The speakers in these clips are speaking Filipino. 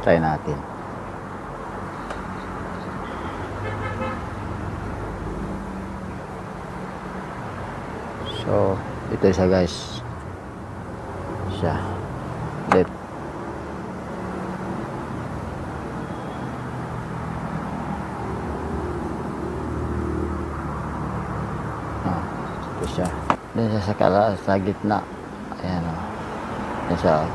Try natin. So, ito siya guys. Siya. Ulit. Ito siya. Doon siya sa gitna. Ayan o. Ayan siya o.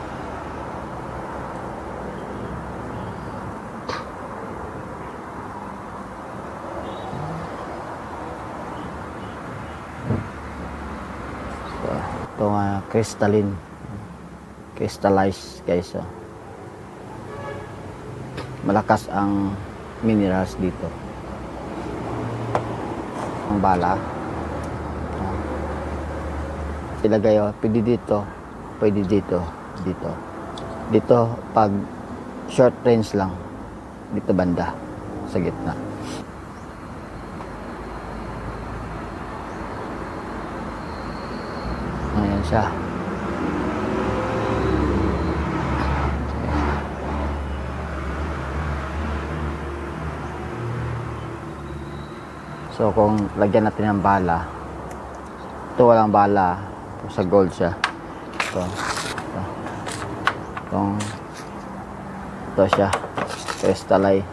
Ito nga crystallized guys. So, malakas ang minerals dito. Ang bala ilagay pwede dito dito pag short range lang dito banda sa gitna. Ayan siya. So kung lagyan natin ng bala, ito walang bala, sa gold siya. Ito siya, crystallized.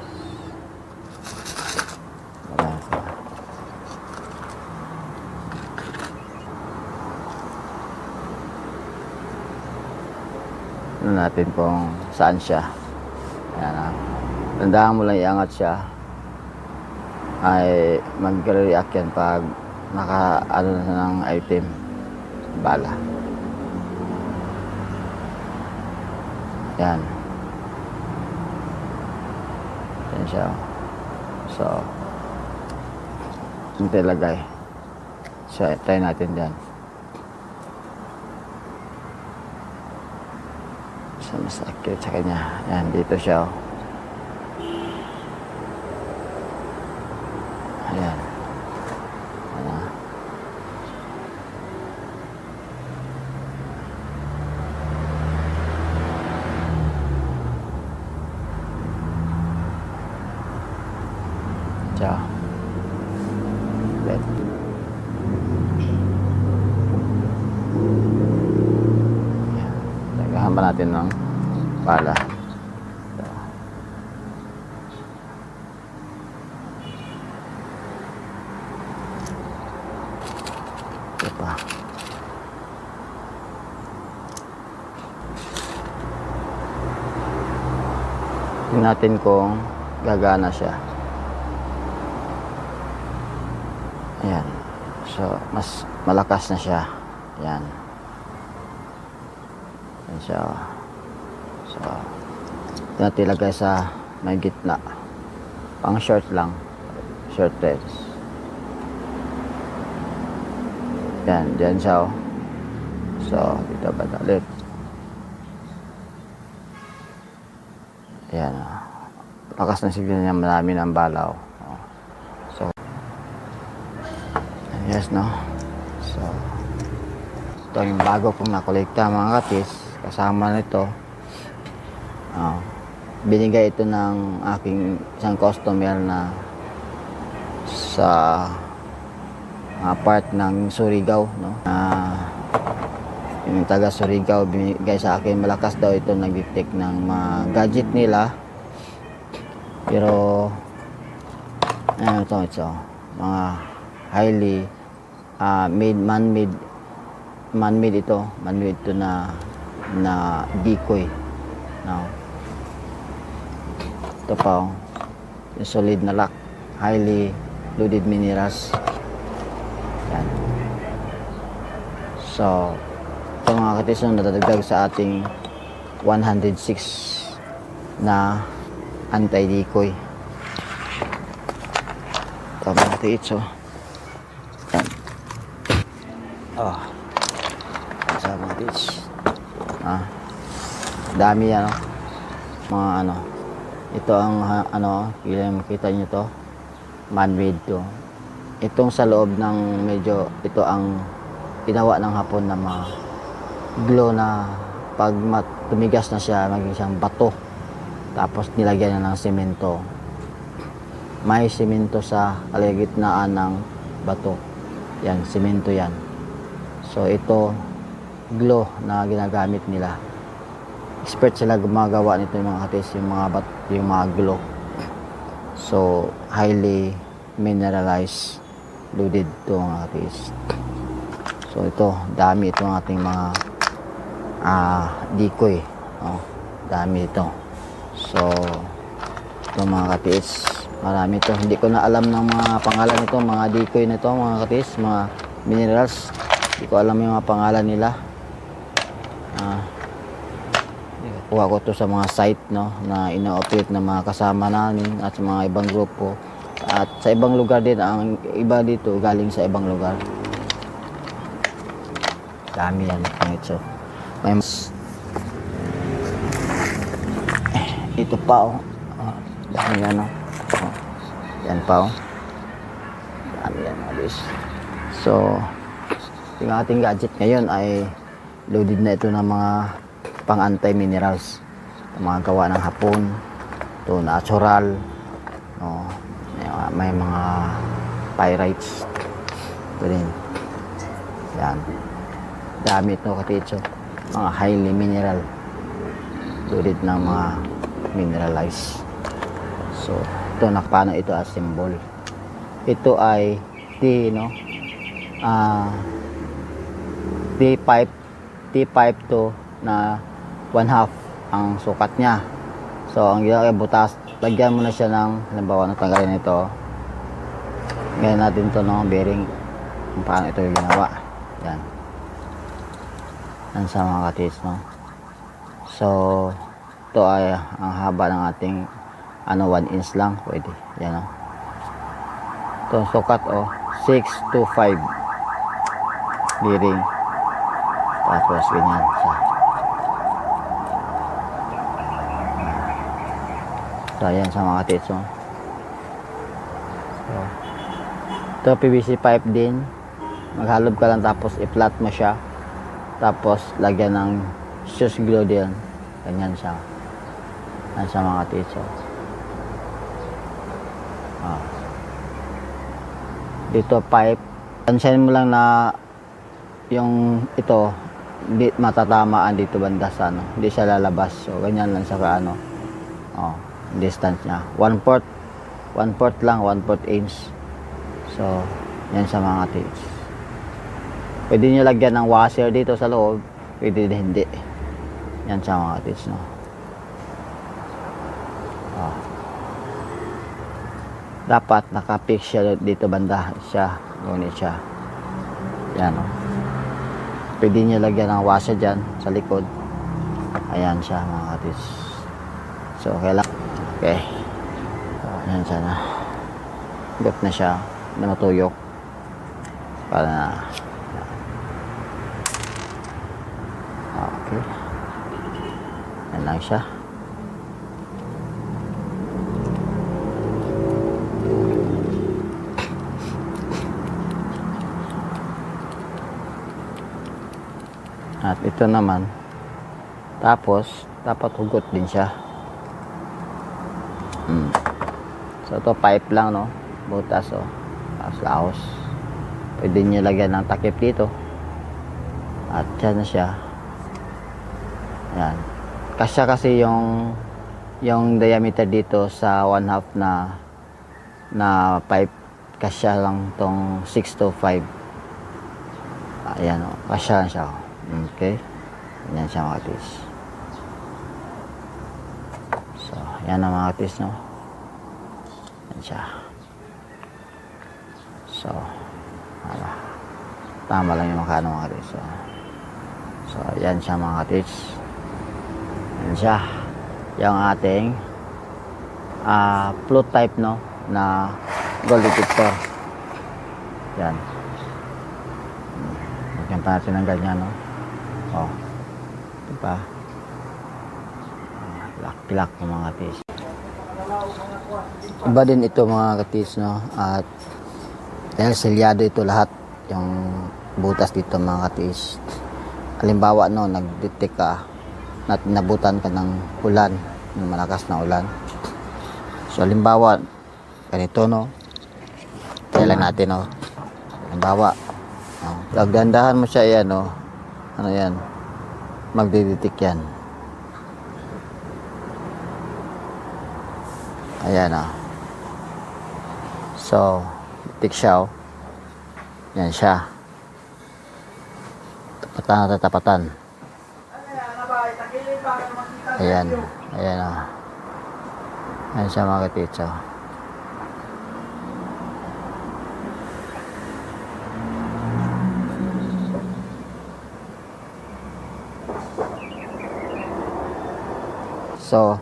Ano natin kung saan siya. Ayan ha. Tandaan mo lang iangat siya. Ay mag-react yan pag naka-ano na ng item. Bala. Yan. Yan siya. So, ito ilagay. So, try natin dyan. So, masakit sa kanya. Yan, dito siya. Ayan. Ayan. Siya. Let. Ayan. Tagahan pa natin ng bala. Pa. Tingnan natin kung gagana siya. Ayan. So, mas malakas na siya. Ayan. Ayan siya. So, ito natin ilagay sa may gitna. Pang short lang. Short threads. Yan, dyan siya. So, dito ba ulit? Ayan. Lakas na sigla niya, marami ng balaw. So, yes, no? So, ito yung bago kong nakolekta mga katis. Kasama nito. Binigay ito ng aking isang customer na sa part ng Surigao, no? Yung taga Surigao binigay sa akin. Malakas daw ito nag-detect ng mga gadget nila. Pero ano ito mga highly man-made ito na decoy, no? Ito pa yung solid na lock, highly loaded minerals. Yan. So, ito mga katis yung nadadagdag sa ating 106 na anti-decoy. Ito mga katis, so. Yan. Oh. Sa mga katis. Dami yan, no? Mga ano. Ito ang kailangan makita nyo to. Man-made to. Itong sa loob ng medyo, ito ang ginawa ng Hapon na glow na pag tumigas na siya, maging siyang bato. Tapos nilagyan na ng semento. May semento sa kalagitnaan ng bato. Yan, semento yan. So ito, glue na ginagamit nila. Expert sila gumagawa nito yung mga katis, yung mga glue. So highly mineralized, loaded to mga katis. So ito, dami itong ating mga decoy. Oh, dami ito. So ito mga katis, marami ito. Hindi ko na alam ng mga pangalan nito, mga decoy nito, mga katis, mga minerals. Hindi ko alam yung mga pangalan nila. Kuha ko to sa mga site, no, na ina-operate ng mga kasama namin at sa mga ibang grupo. At sa ibang lugar din, ang iba dito galing sa ibang lugar. Dami yan. So, may ito pa, oh. Dami yan, oh. Yan pa, oh. Dami yan, guys. So yung ating gadget ngayon ay loaded na ito ng mga pang anti-minerals, mga gawa ng hapon, ito natural, no, may mga pyrites ito din. Yan, dami ito katitso, mga highly mineral, loaded ng mga mineralized. So ito, nakapano ito as symbol. Ito ay T-pipe to na 1/2 ang sukat niya. So ang ginagawa, butas, lagyan mo na siya ng, halimbawa, natanggalin ito, ngayon natin to, no, bearing, kung paano ito yung ginawa. Yan, yan sa mga katis, no. So ito ay ang haba ng ating 1 inch lang, pwede yan, no. Ito sukat, 6 to 5 bearing, tapos ganyan siya. So ayan sa mga katis, no? So ito PVC pipe din, maghalob ka lang tapos i-flat mo siya, tapos lagyan ng shoes glue din, ganyan siya. Yan sa mga katis, dito pipe, tansyahin mo lang na yung ito hindi matatamaan dito banda sa hindi siya lalabas. So ganyan lang sa distance niya, 1/4 lang, 1/4 inch. So yan sa mga tips. Pwede nyo lagyan ng washer dito sa loob, pwede din hindi. Yan sa mga tips, no. Dapat nakapix siya dito banda siya, ngunit siya yan, no. Pwede nyo lagyan ng washer dyan sa likod. Ayan siya mga katis. So kailangan, okay, so, ayan siya na, got na siya na matuyok para na, okay, yan lang siya. At ito naman, tapos dapat hugot din siya. So ito pipe lang, no, butas, tapos laos. Pwede nyo lagyan ng takip dito, at dyan na siya. Yan, kasya kasi yung diameter dito sa 1/2 na pipe, kasya lang tong 6 to 5. Ayan, kasya lang siya. Okay, yan siya mga katis. So yan ang mga katis, no. Yan siya. So tama lang yung makano mga katis. So yan siya mga katis. Yan siya yung ating float type, no, na gold detector. Yan, lagyan pa natin ng ganyan, no. Diba? Lak-lak yung mga katis. Iba din ito mga katis, no. At dahil selyado ito lahat, yung butas dito mga katis. Halimbawa, no, nag-detect ka, nabutan ka ng ulan, ng malakas na ulan. So halimbawa ganito, no, kailan natin, no, halimbawa, pagdandahan mo siya, yan, no, ano yan, magdiditik yan. Ayan, so ditik siya, yan siya, tapatan na tatapatan. Ayan, ayan, ayan siya mga katitso. So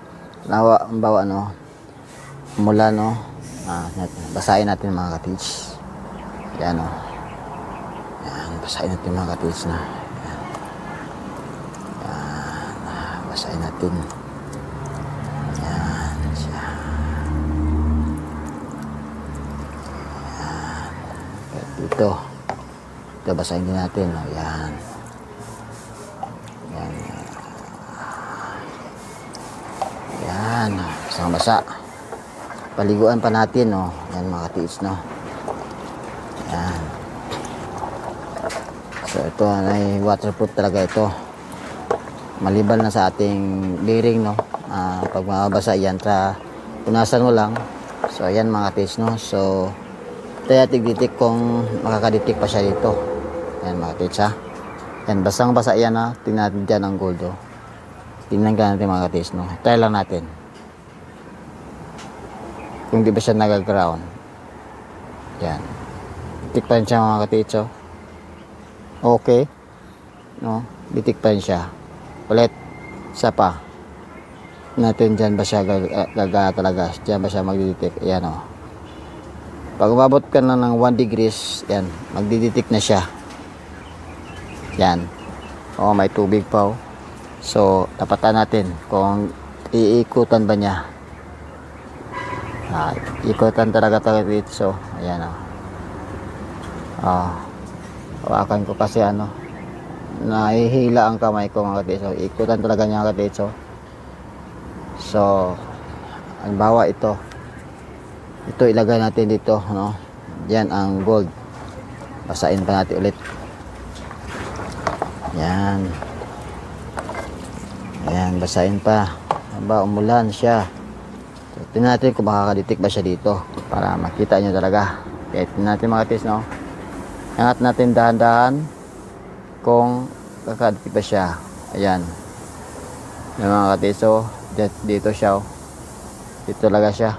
bawa, no, mula, no, basahin natin mga katits. Yan, no, yan, basahin natin mga katits na. Yan, yan, basahin natin. Yan siya. Yan. Ito basahin din natin, no? Yan. Yan. Yan, basang-basa. Paliguan pa natin, no. Yan mga katiis, no. Yan. So ito ay waterproof talaga ito. Maliban na sa ating bearing, no. Pag mababasa yan, punasan mo lang. So ayan mga katiis, no. So tayo tigditik kung makakaditik pa siya dito. Yan mga katiis, ha. Yan, basang-basa yan, ha. Tingnan natin dyan ang gold, oh. Tingnan ka natin mga katiis, no. Try lang natin kung di ba siya nag-ground. Yan, ditikpan siya mga katiis, oh. Okay, no, ditikpan siya ulit. Isa pa natin, dyan ba siya gaga talaga, dyan ba siya magdiditik. Yan, oh. Pag umabot ka na ng 1 degrees, yan, magdiditik na siya. Yan, oh, may tubig pa, oh. So tapatan natin kung iikutan ba niya. Ikutan talaga dito. So ayan, hawakan ko kasi nahihila ang kamay ko mga katiso. Ikutan talaga niya mga katiso. So halimbawa ito ilagay natin dito, no. Yan ang gold, basahin pa natin ulit. Yan, ayan, basahin pa. Umulan siya. So, tingnan natin kung makakaditik ba siya dito para makita nyo talaga. Okay, tingnan natin mga katis, no. Angat natin dahan-dahan kung kakaditik ba siya. Ayan. Yung mga katis, so, dito siya, oh. Dito talaga siya.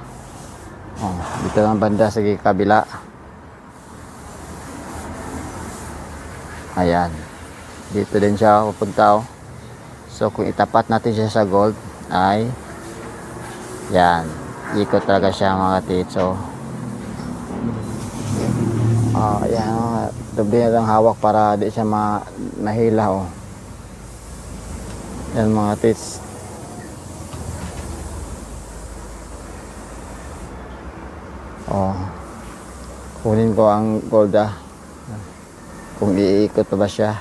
Oh, dito lang banda sa kabila. Ayan. Dito din siya pupunta, oh. So kung itapat natin siya sa gold ay yan, ikot talaga siya mga titso. Ayan, tubi na lang hawak para di siya mahila, oh. Yan mga tits. Oh, kunin ko ang gold, kung iikot pa ba siya.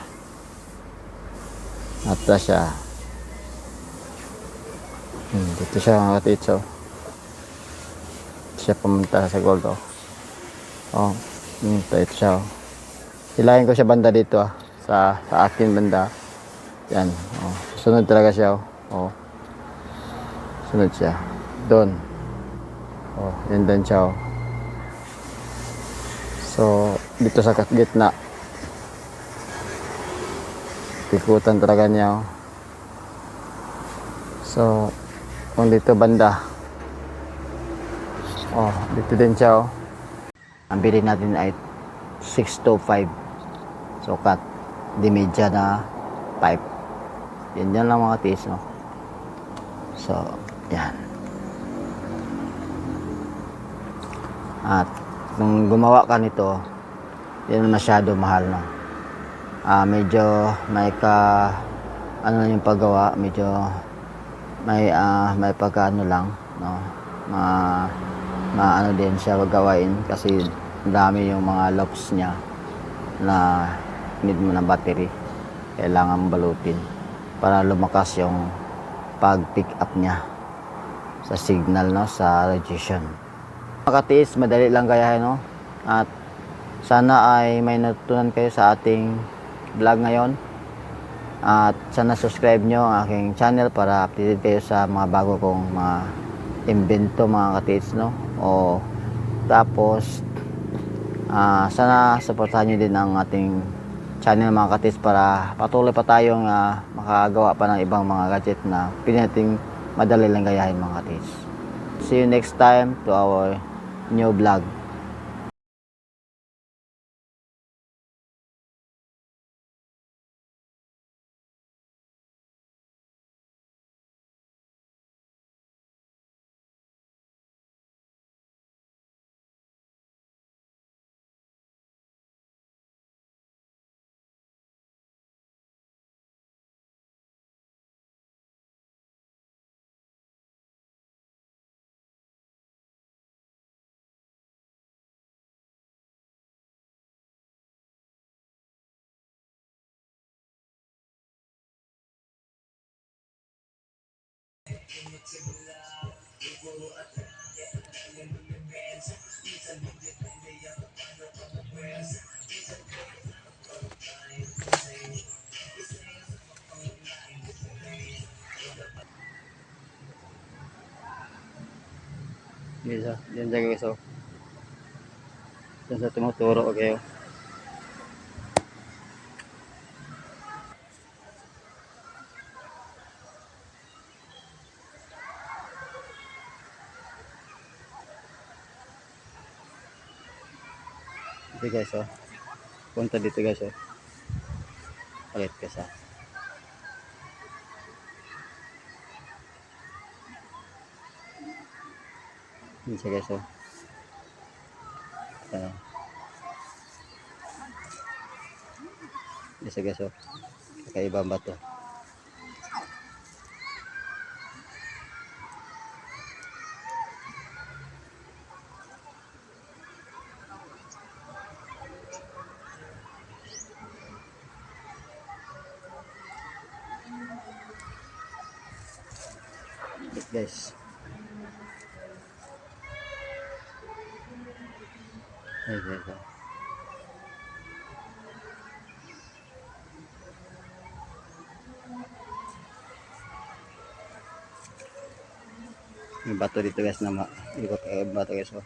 Nata siya. Dito siya mga katitso. Siya pumunta sa gold, oh. Oh, ito siya, oh. Hilahin ko siya banda dito, sa akin banda. Yan, oh. Sunod talaga siya, oh. Sunod siya. Doon. Oh, yan doon siya, oh. So, dito sa gitna. Ikutan talaga niya, oh. So kung dito banda, oh, dito din siya, oh. Ang bilhin natin ay 625 sukat, di media na pipe. Yan lang mga tis, no. So yan. At kung gumawa ka nito, yan masyado mahal, no. Medyo may yung paggawa, medyo may pagkaano lang, no. Ano din siya gawain kasi dami yung mga locks niya na need mo ng battery. Kailangan balutin para lumakas yung pag pick up niya. sa signal, no, sa radiation. Mga katiis, madali lang gayahin, no, at sana ay may natutunan kayo sa ating vlog ngayon, at sana subscribe nyo ang aking channel para updated kayo sa mga bago kong mga invento, mga katiis, no. O tapos sana supportahan nyo din ang ating channel, mga katiis, para patuloy pa tayong makagawa pa ng ibang mga gadget na pili nating madali lang gayahin, mga katiis. See you next time to our new vlog. Diyan sa guys, oh. Diyan sa tumuturo, okay, oh. Ito guys, oh. Punta dito guys, oh. Palit ka sa. Dito guys, oh. Ayan. Dito guys, oh. Kakaibang bato. Guys. Ayan guys, oh. May bato dito guys na ikot bato guys, oh.